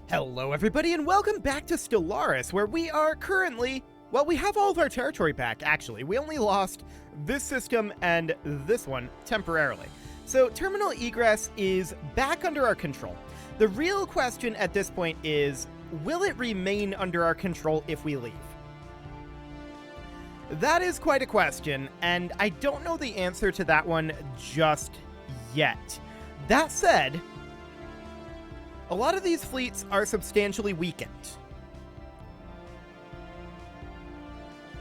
Hello everybody and welcome back to Stellaris, where we are currently, well, we have all of our territory back, actually. We only lost this system and this one temporarily. So terminal egress is back under our control. The real question at this point is, will it remain under our control if we leave? That is quite a question, and I don't know the answer to that one just yet. That said, a lot of these fleets are substantially weakened.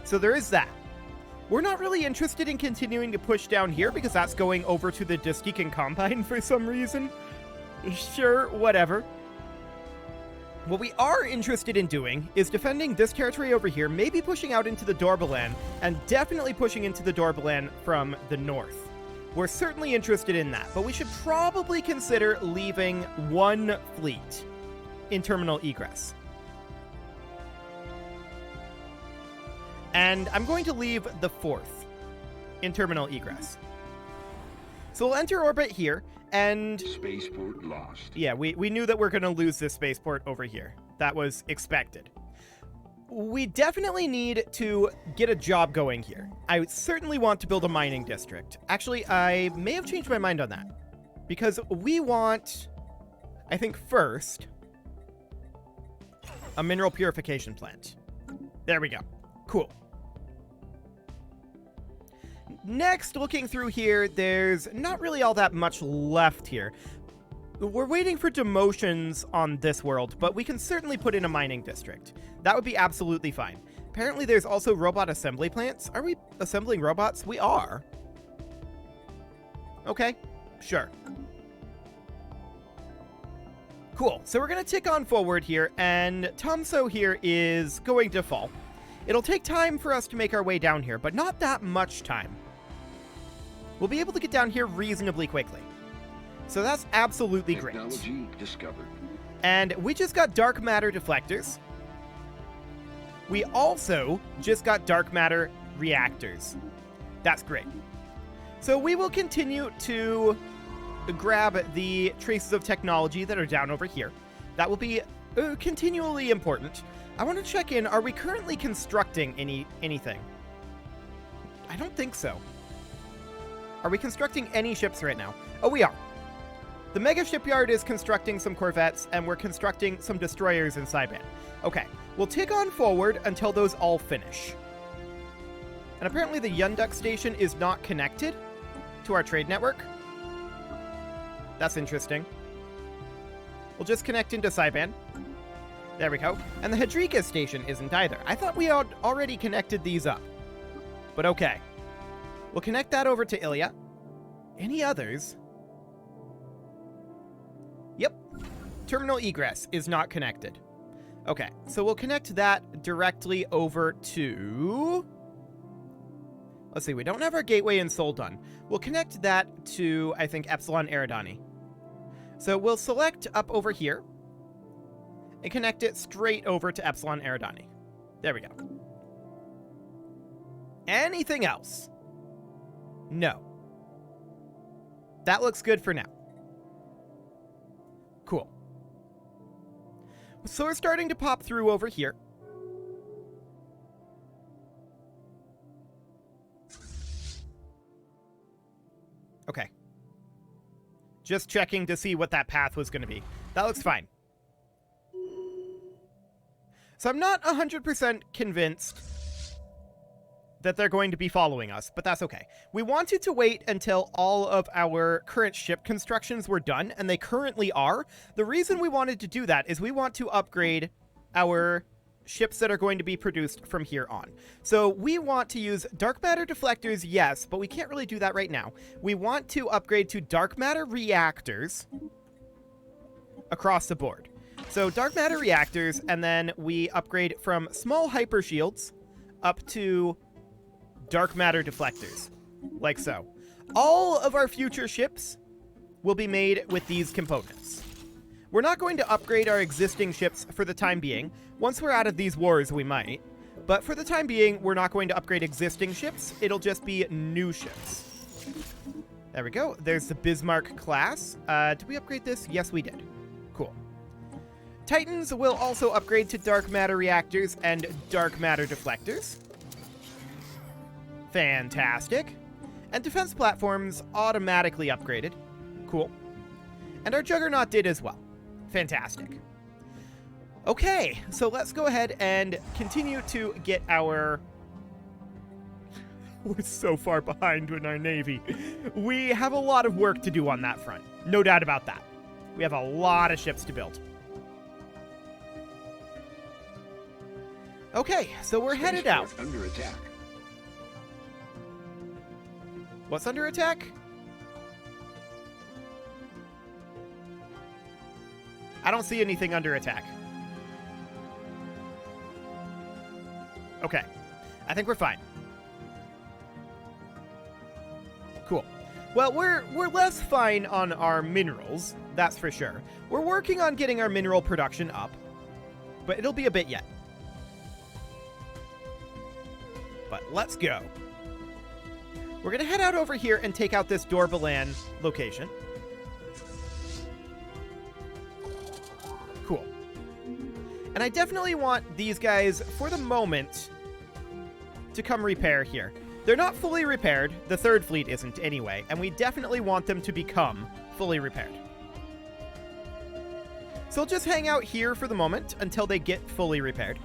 So there is that. We're not really interested in continuing to push down here because that's going over to the Dystican Combine for some reason. Sure, whatever. What we are interested in doing is defending this territory over here, maybe pushing out into the Dorbalan, and definitely pushing into the Dorbalan from the north. We're certainly interested in that, but we should probably consider leaving one fleet in terminal egress. And I'm going to leave the fourth in terminal egress. So we'll enter orbit here, and... Spaceport lost. Yeah, we knew that we're going to lose this spaceport over here. That was expected. We definitely need to get a job going here. I certainly want to build a mining district. Actually, I may have changed my mind on that. Because we want, I think first, a mineral purification plant. There we go. Cool. Next, looking through here, there's not really all that much left here. We're waiting for demotions on this world, but we can certainly put in a mining district. That would be absolutely fine. Apparently there's also robot assembly plants. Are we assembling robots? We are. Okay, sure. Cool, so we're going to tick on forward here, and Tomso here is going to fall. It'll take time for us to make our way down here, but not that much time. We'll be able to get down here reasonably quickly. So that's absolutely great. Technology discovered. And we just got dark matter deflectors. We also just got dark matter reactors. That's great. So we will continue to grab the traces of technology that are down over here. That will be continually important. I want to check in, are we currently constructing anything? I don't think so. Are we constructing any ships right now? Oh, we are. The Mega Shipyard is constructing some corvettes, and we're constructing some destroyers in Cyban. Okay, we'll tick on forward until those all finish. And apparently the Yunduk station is not connected to our trade network. That's interesting. We'll just connect into Cyban. There we go. And the Hadrika station isn't either. I thought we had already connected these up. But okay. We'll connect that over to Ilya. Any others? Yep. Terminal egress is not connected. Okay, so we'll connect that directly over to... Let's see, we don't have our gateway in Soldan. We'll connect that to, I think, Epsilon Eridani. So we'll select up over here and connect it straight over to Epsilon Eridani. There we go. Anything else? No. That looks good for now. Cool. So we're starting to pop through over here. Okay. Just checking to see what that path was going to be. That looks fine. So I'm not 100% convinced that they're going to be following us, but that's okay. We wanted to wait until all of our current ship constructions were done, and they currently are. The reason we wanted to do that is we want to upgrade our ships that are going to be produced from here on. So we want to use dark matter deflectors, yes, but we can't really do that right now. We want to upgrade to dark matter reactors across the board. So dark matter reactors, and then we upgrade from small hyper shields up to dark matter deflectors, like so. All of our future ships will be made with these components. We're not going to upgrade our existing ships for the time being. Once we're out of these wars, we might. But for the time being, we're not going to upgrade existing ships. It'll just be new ships. There we go. There's the Bismarck class. Did we upgrade this? Yes, we did. Cool. Titans will also upgrade to dark matter reactors and dark matter deflectors. Fantastic. And defense platforms automatically upgraded. Cool. And our Juggernaut did as well. Fantastic. Okay, so let's go ahead and continue to get our... We're so far behind in our Navy. We have a lot of work to do on that front. No doubt about that. We have a lot of ships to build. Okay, so we're headed out. Under attack. What's under attack? I don't see anything under attack. Okay, I think we're fine. Cool. Well, we're less fine on our minerals, that's for sure. We're working on getting our mineral production up, but it'll be a bit yet. But let's go. We're going to head out over here and take out this Dorbalan location. Cool. And I definitely want these guys, for the moment, to come repair here. They're not fully repaired. The third fleet isn't anyway, and we definitely want them to become fully repaired. So we'll just hang out here for the moment until they get fully repaired.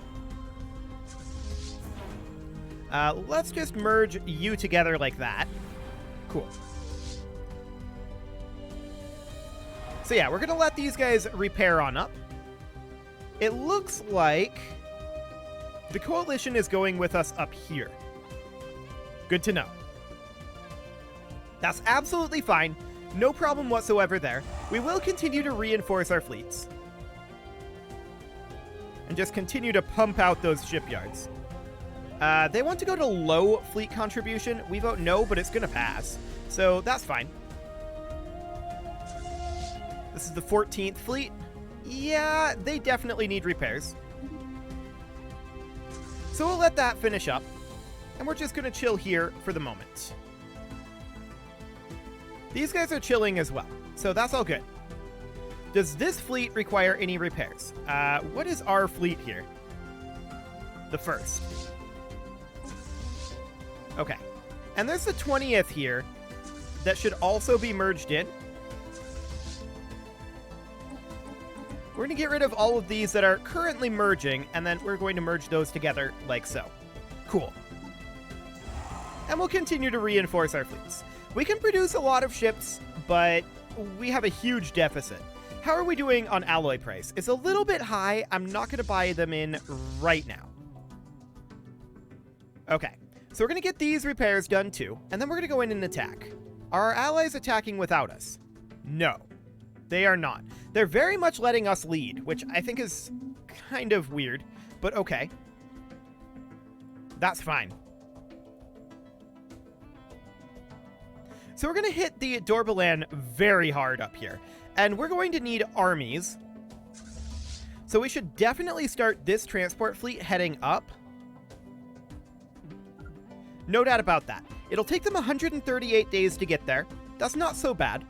Let's just merge you together like that. Cool. So yeah, we're going to let these guys repair on up. It looks like the coalition is going with us up here. Good to know. That's absolutely fine. No problem whatsoever there. We will continue to reinforce our fleets. And just continue to pump out those shipyards. They want to go to low fleet contribution. We vote no, but it's going to pass. So that's fine. This is the 14th fleet. Yeah, they definitely need repairs. So we'll let that finish up. And we're just going to chill here for the moment. These guys are chilling as well. So that's all good. Does this fleet require any repairs? What is our fleet here? The first. Okay. And there's the 20th here that should also be merged in. We're going to get rid of all of these that are currently merging, and then we're going to merge those together like so. Cool. And we'll continue to reinforce our fleets. We can produce a lot of ships, but we have a huge deficit. How are we doing on alloy price? It's a little bit high. I'm not going to buy them in right now. Okay. So we're going to get these repairs done too, and then we're going to go in and attack. Are our allies attacking without us? No, they are not. They're very much letting us lead, which I think is kind of weird, but okay. That's fine. So we're going to hit the Dorbalan very hard up here, and we're going to need armies. So we should definitely start this transport fleet heading up. No doubt about that. It'll take them 138 days to get there. That's not so bad.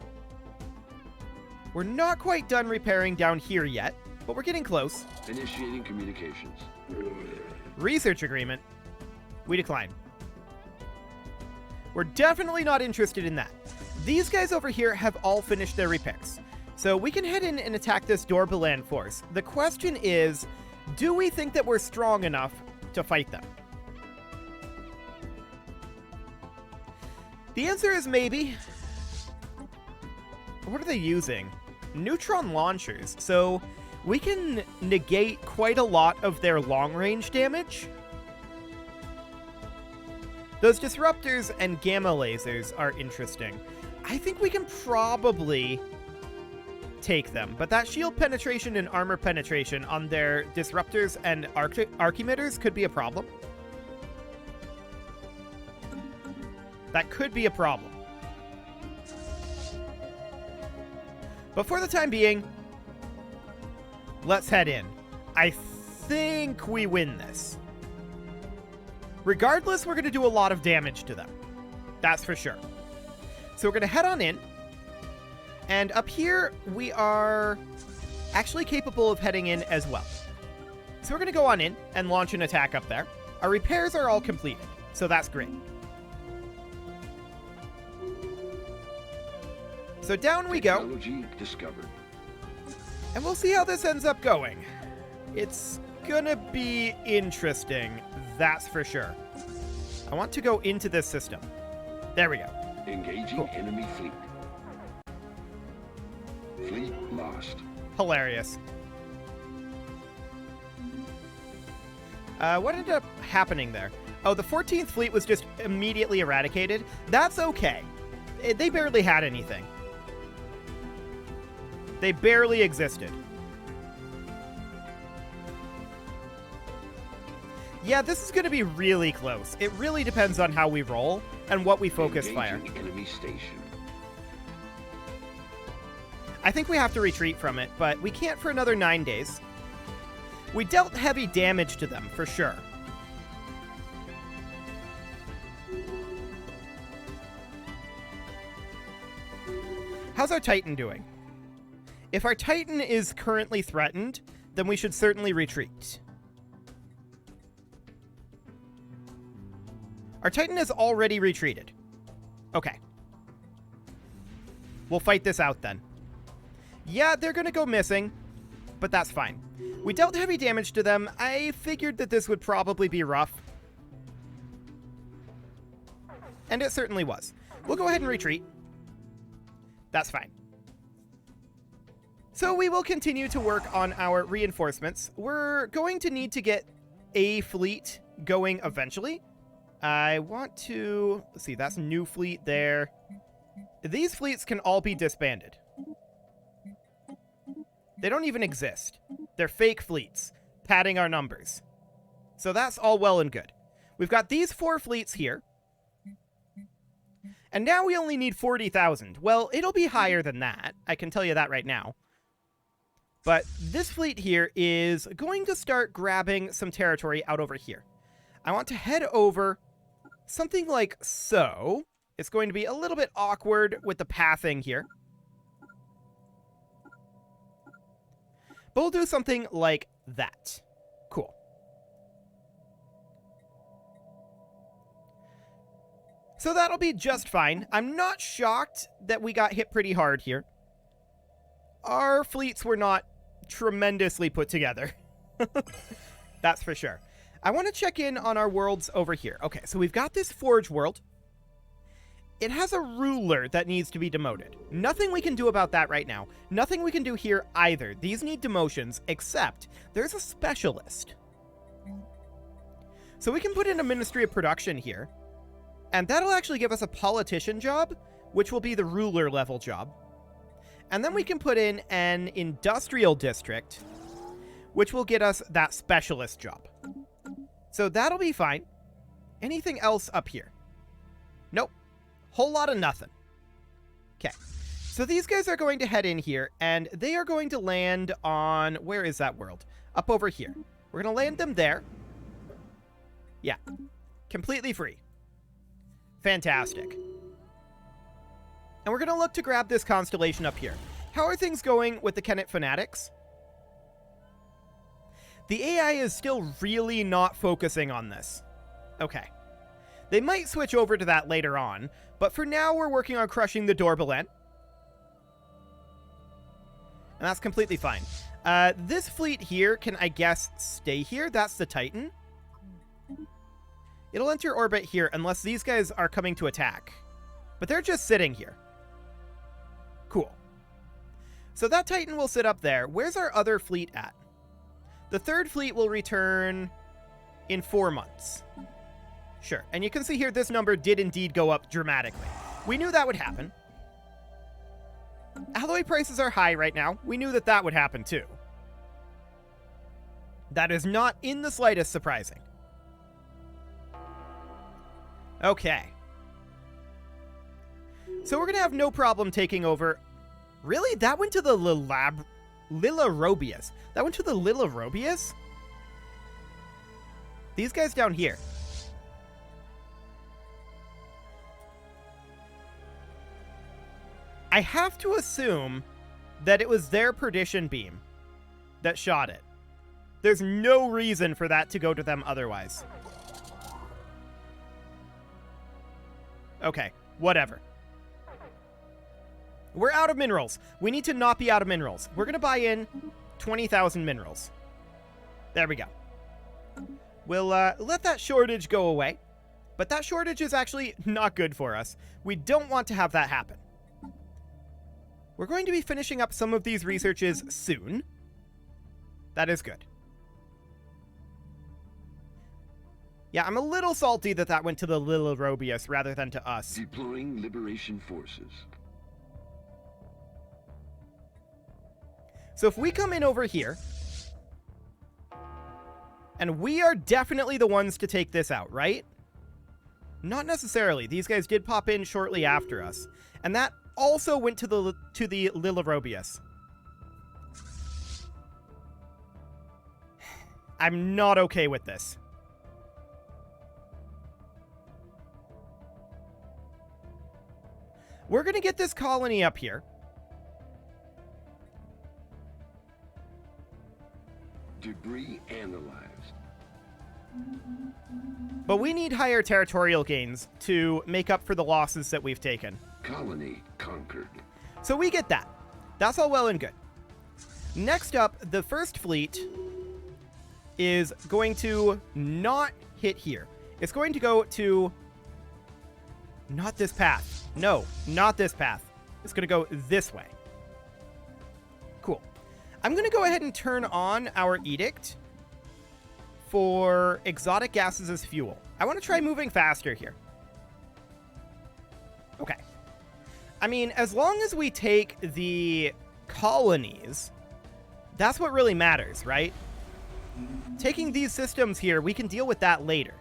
We're not quite done repairing down here yet, but we're getting close. Initiating communications. Research agreement. We decline. We're definitely not interested in that. These guys over here have all finished their repairs. So we can head in and attack this Dorbalan force. The question is, do we think that we're strong enough to fight them? The answer is maybe. What are they using? Neutron launchers. So we can negate quite a lot of their long-range damage. Those disruptors and gamma lasers are interesting. I think we can probably take them, but that shield penetration and armor penetration on their disruptors and arc emitters could be a problem. That could be a problem. But for the time being, let's head in. I think we win this. Regardless, we're going to do a lot of damage to them. That's for sure. So we're going to head on in. And up here, we are actually capable of heading in as well. So we're going to go on in and launch an attack up there. Our repairs are all completed, so that's great. So down we go. Technology discovered. And we'll see how this ends up going. It's gonna be interesting, that's for sure. I want to go into this system. There we go. Engaging enemy fleet. Fleet lost. Hilarious. What ended up happening there? Oh, the 14th fleet was just immediately eradicated. That's okay. They barely had anything. They barely existed. Yeah, this is going to be really close. It really depends on how we roll and what we focus fire. Enemy station. I think we have to retreat from it, but we can't for another 9 days. We dealt heavy damage to them, for sure. How's our Titan doing? If our Titan is currently threatened, then we should certainly retreat. Our Titan has already retreated. Okay. We'll fight this out then. Yeah, they're gonna go missing, but that's fine. We dealt heavy damage to them. I figured that this would probably be rough. And it certainly was. We'll go ahead and retreat. That's fine. So we will continue to work on our reinforcements. We're going to need to get a fleet going eventually. I want to... Let's see, that's a new fleet there. These fleets can all be disbanded. They don't even exist. They're fake fleets, padding our numbers. So that's all well and good. We've got these 4 fleets here. And now we only need 40,000. Well, it'll be higher than that. I can tell you that right now. But this fleet here is going to start grabbing some territory out over here. I want to head over something like so. It's going to be a little bit awkward with the pathing here. But we'll do something like that. Cool. So that'll be just fine. I'm not shocked that we got hit pretty hard here. Our fleets were not tremendously put together. That's for sure. I want to check in on our worlds over here. Okay, so we've got this Forge world. It has a ruler that needs to be demoted. Nothing we can do about that right now. Nothing we can do here either. These need demotions, except there's a specialist. So we can put in a Ministry of Production here, and that'll actually give us a politician job, which will be the ruler level job. And then we can put in an industrial district, which will get us that specialist job. So that'll be fine. Anything else up here? Nope. Whole lot of nothing. Okay. So these guys are going to head in here, and they are going to land on... Where is that world? Up over here. We're going to land them there. Yeah. Completely free. Fantastic. And we're going to look to grab this constellation up here. How are things going with the Kennet Fanatics? The AI is still really not focusing on this. Okay. They might switch over to that later on, but for now we're working on crushing the Dorbalan. And that's completely fine. This fleet here can, I guess, stay here. That's the Titan. It'll enter orbit here unless these guys are coming to attack. But they're just sitting here. Cool. So that Titan will sit up there. Where's our other fleet at? The 3rd fleet will return in 4 months. Sure. And you can see here this number did indeed go up dramatically. We knew that would happen. Alloy prices are high right now. We knew that that would happen too. That is not in the slightest surprising. Okay. So we're going to have no problem taking over. Really? That went to the Lilarobius. That went to the Lilarobius? These guys down here. I have to assume that it was their perdition beam that shot it. There's no reason for that to go to them otherwise. Okay, whatever. We're out of minerals. We need to not be out of minerals. We're going to buy in 20,000 minerals. There we go. We'll let that shortage go away. But that shortage is actually not good for us. We don't want to have that happen. We're going to be finishing up some of these researches soon. That is good. Yeah, I'm a little salty that that went to the Lilirobius rather than to us. Deploying liberation forces. So if we come in over here, and we are definitely the ones to take this out, right? Not necessarily. These guys did pop in shortly after us. And that also went to the Lilirobius. I'm not okay with this. We're going to get this colony up here. Debris analyzed. But we need higher territorial gains to make up for the losses that we've taken. Colony conquered. So we get that. That's all well and good. Next up, the first fleet is going to not hit here. It's going to go to... not this path. No, not this path. It's going to go this way. Cool. I'm going to go ahead and turn on our edict for exotic gases as fuel. I want to try moving faster here. Okay. I mean, as long as we take the colonies, that's what really matters, right? Taking these systems here, we can deal with that later.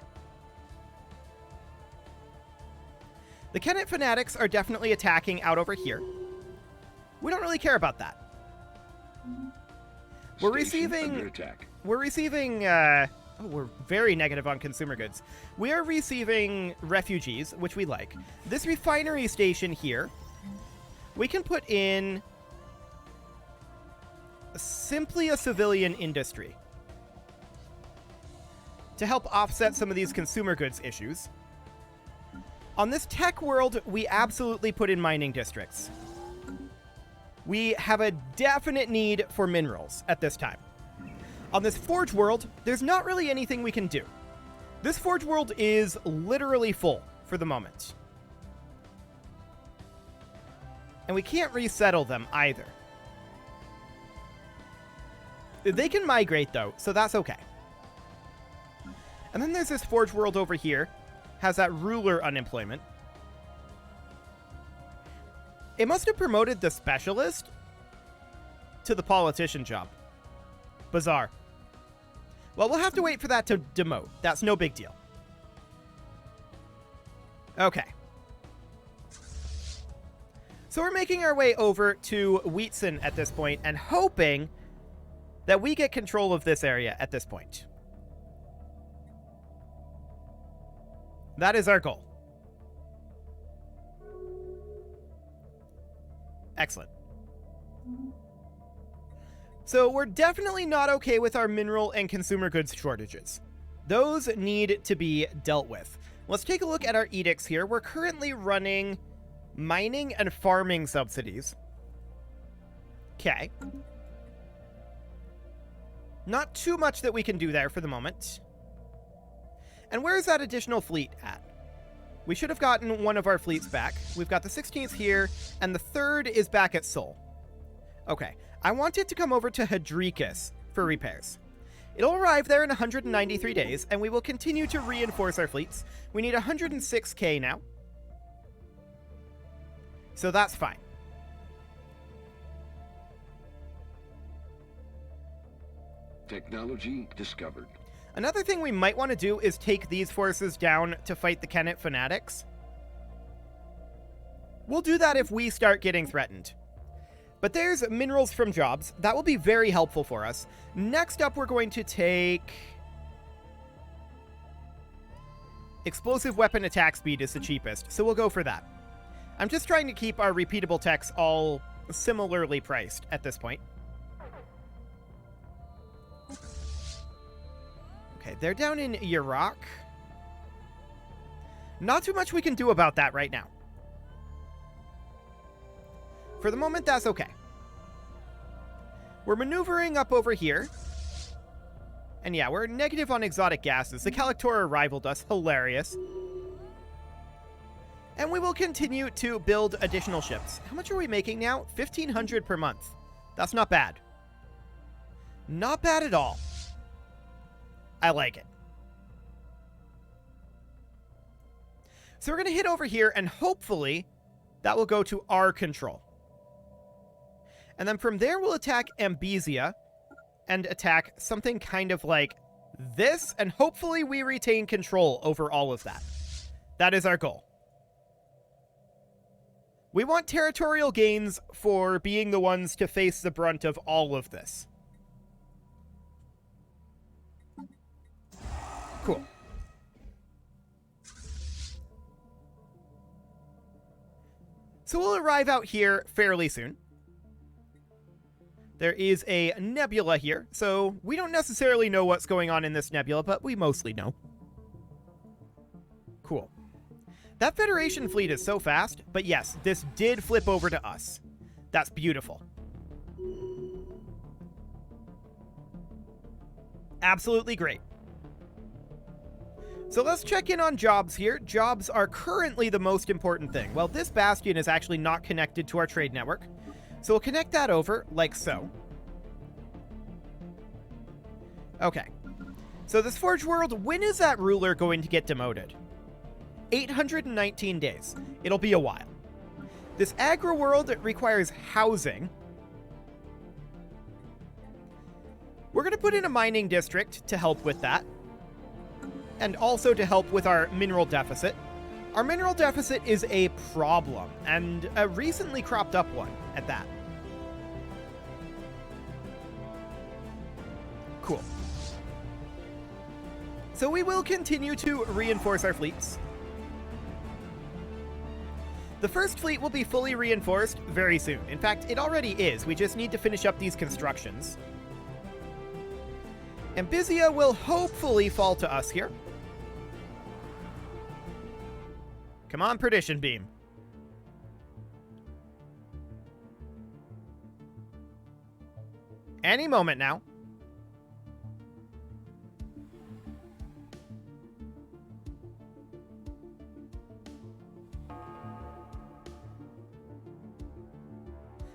The Kenet fanatics are definitely attacking out over here. We don't really care about that. We're receiving... we're very negative on consumer goods. We are receiving refugees, which we like. This refinery station here, we can put in simply a civilian industry to help offset some of these consumer goods issues. On this tech world, we absolutely put in mining districts. We have a definite need for minerals at this time. On this forge world, there's not really anything we can do. This forge world is literally full for the moment. And we can't resettle them either. They can migrate though, so that's okay. And then there's this forge world over here. Has that ruler unemployment. It must have promoted the specialist to the politician job. Bizarre. Well, we'll have to wait for that to demote. That's no big deal. Okay. So we're making our way over to Wheatson at this point and hoping that we get control of this area at this point. That is our goal. Excellent. So we're definitely not okay with our mineral and consumer goods shortages. Those need to be dealt with. Let's take a look at our edicts here. We're currently running mining and farming subsidies. Okay. Not too much that we can do there for the moment. And where is that additional fleet at? We should have gotten one of our fleets back. We've got the 16th here, and the 3rd is back at Seoul. Okay, I want it to come over to Hadrikus for repairs. It'll arrive there in 193 days, and we will continue to reinforce our fleets. We need 106k now. So that's fine. Technology discovered. Another thing we might want to do is take these forces down to fight the Kenet fanatics. We'll do that if we start getting threatened. But there's minerals from jobs. That will be very helpful for us. Next up, we're going to take... explosive weapon attack speed is the cheapest, so we'll go for that. I'm just trying to keep our repeatable techs all similarly priced at this point. Okay, they're down in Iraq. Not too much we can do about that right now. For the moment, that's okay. We're maneuvering up over here. And yeah, we're negative on exotic gases. The Calictora rivaled us. Hilarious. And we will continue to build additional ships. How much are we making now? 1,500 per month. That's not bad. Not bad at all. I like it. So we're going to hit over here, and hopefully that will go to our control. And then from there, we'll attack Ambesia and attack something kind of like this, and hopefully we retain control over all of that. That is our goal. We want territorial gains for being the ones to face the brunt of all of this. Cool. So we'll arrive out here fairly soon. There is a nebula here, so we don't necessarily know what's going on in this nebula, but we mostly know. Cool. That Federation fleet is so fast, but yes, this did flip over to us. That's beautiful. Absolutely great. So let's check in on jobs here. Jobs are currently the most important thing. Well, this bastion is actually not connected to our trade network. So we'll connect that over, like so. Okay. So this Forge World, when is that ruler going to get demoted? 819 days. It'll be a while. This Agro World requires housing. We're going to put in a mining district to help with that. And also to help with our mineral deficit. Our mineral deficit is a problem, and a recently cropped up one at that. Cool. So we will continue to reinforce our fleets. The first fleet will be fully reinforced very soon. In fact, it already is. We just need to finish up these constructions. Ambesia will hopefully fall to us here. Come on, Perdition Beam. Any moment now.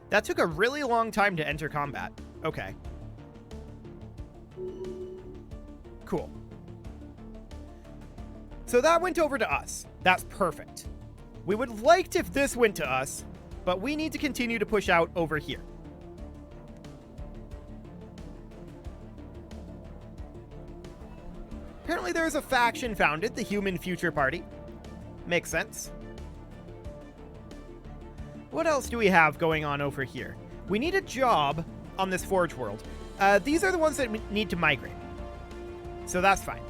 That took a really long time to enter combat. Okay. Cool. So that went over to us. That's perfect. We would have liked if this went to us, but we need to continue to push out over here. Apparently there's a faction founded, the Human Future Party. Makes sense. What else do we have going on over here? We need a job on this Forge World. These are the ones that need to migrate. So that's fine.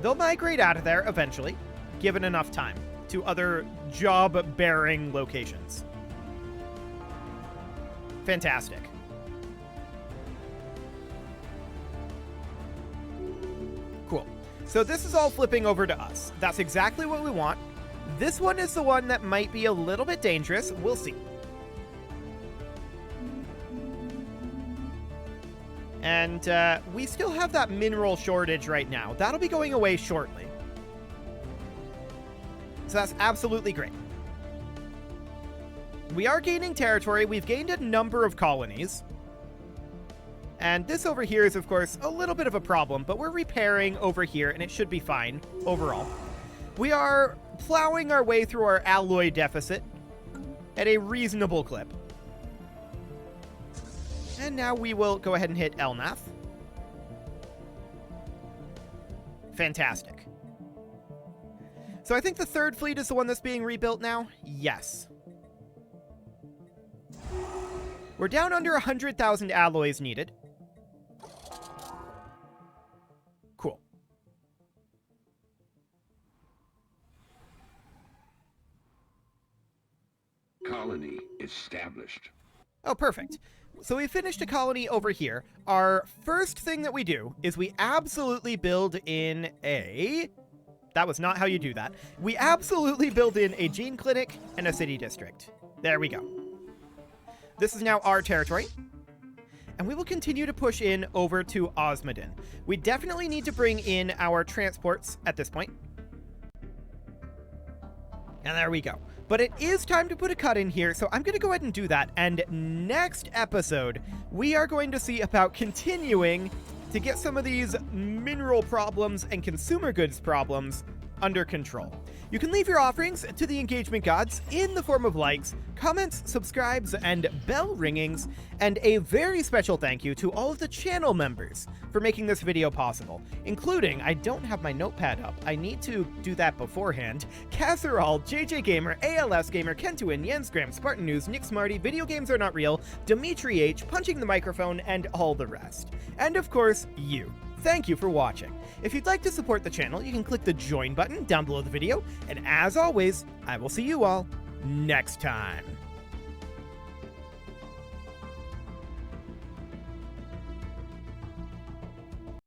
They'll migrate out of there eventually, given enough time, to other job-bearing locations. Fantastic. Cool. So this is all flipping over to us. That's exactly what we want. This one is the one that might be a little bit dangerous. We'll see. And we still have that mineral shortage right now. That'll be going away shortly. So that's absolutely great. We are gaining territory. We've gained a number of colonies. And this over here is, of course, a little bit of a problem, but we're repairing over here, and it should be fine overall. We are plowing our way through our alloy deficit at a reasonable clip. And now we will go ahead and hit Elnath. Fantastic. So I think the third fleet is the one that's being rebuilt now? Yes. We're down under 100,000 alloys needed. Cool. Colony established. Oh, perfect. So we finished a colony over here. Our first thing that we do is we absolutely build in a... That was not how you do that. We absolutely build in a gene clinic and a city district. There we go. This is now our territory. And we will continue to push in over to Osmodin. We definitely need to bring in our transports at this point. And there we go. But it is time to put a cut in here, so I'm going to go ahead and do that. And next episode, we are going to see about continuing to get some of these mineral problems and consumer goods problems under control. You can leave your offerings to the engagement gods in the form of likes, comments, subscribes, and bell ringings, and a very special thank you to all of the channel members for making this video possible, including, I don't have my notepad up, I need to do that beforehand, Casserole, JJ Gamer, ALS Gamer, Kentuin, Jensgram, Spartan News, Nick Smarty, Video Games Are Not Real, Dimitri H, Punching the Microphone, and all the rest. And of course, you. Thank you for watching. If you'd like to support the channel, you can click the join button down below the video, and as always, I will see you all next time.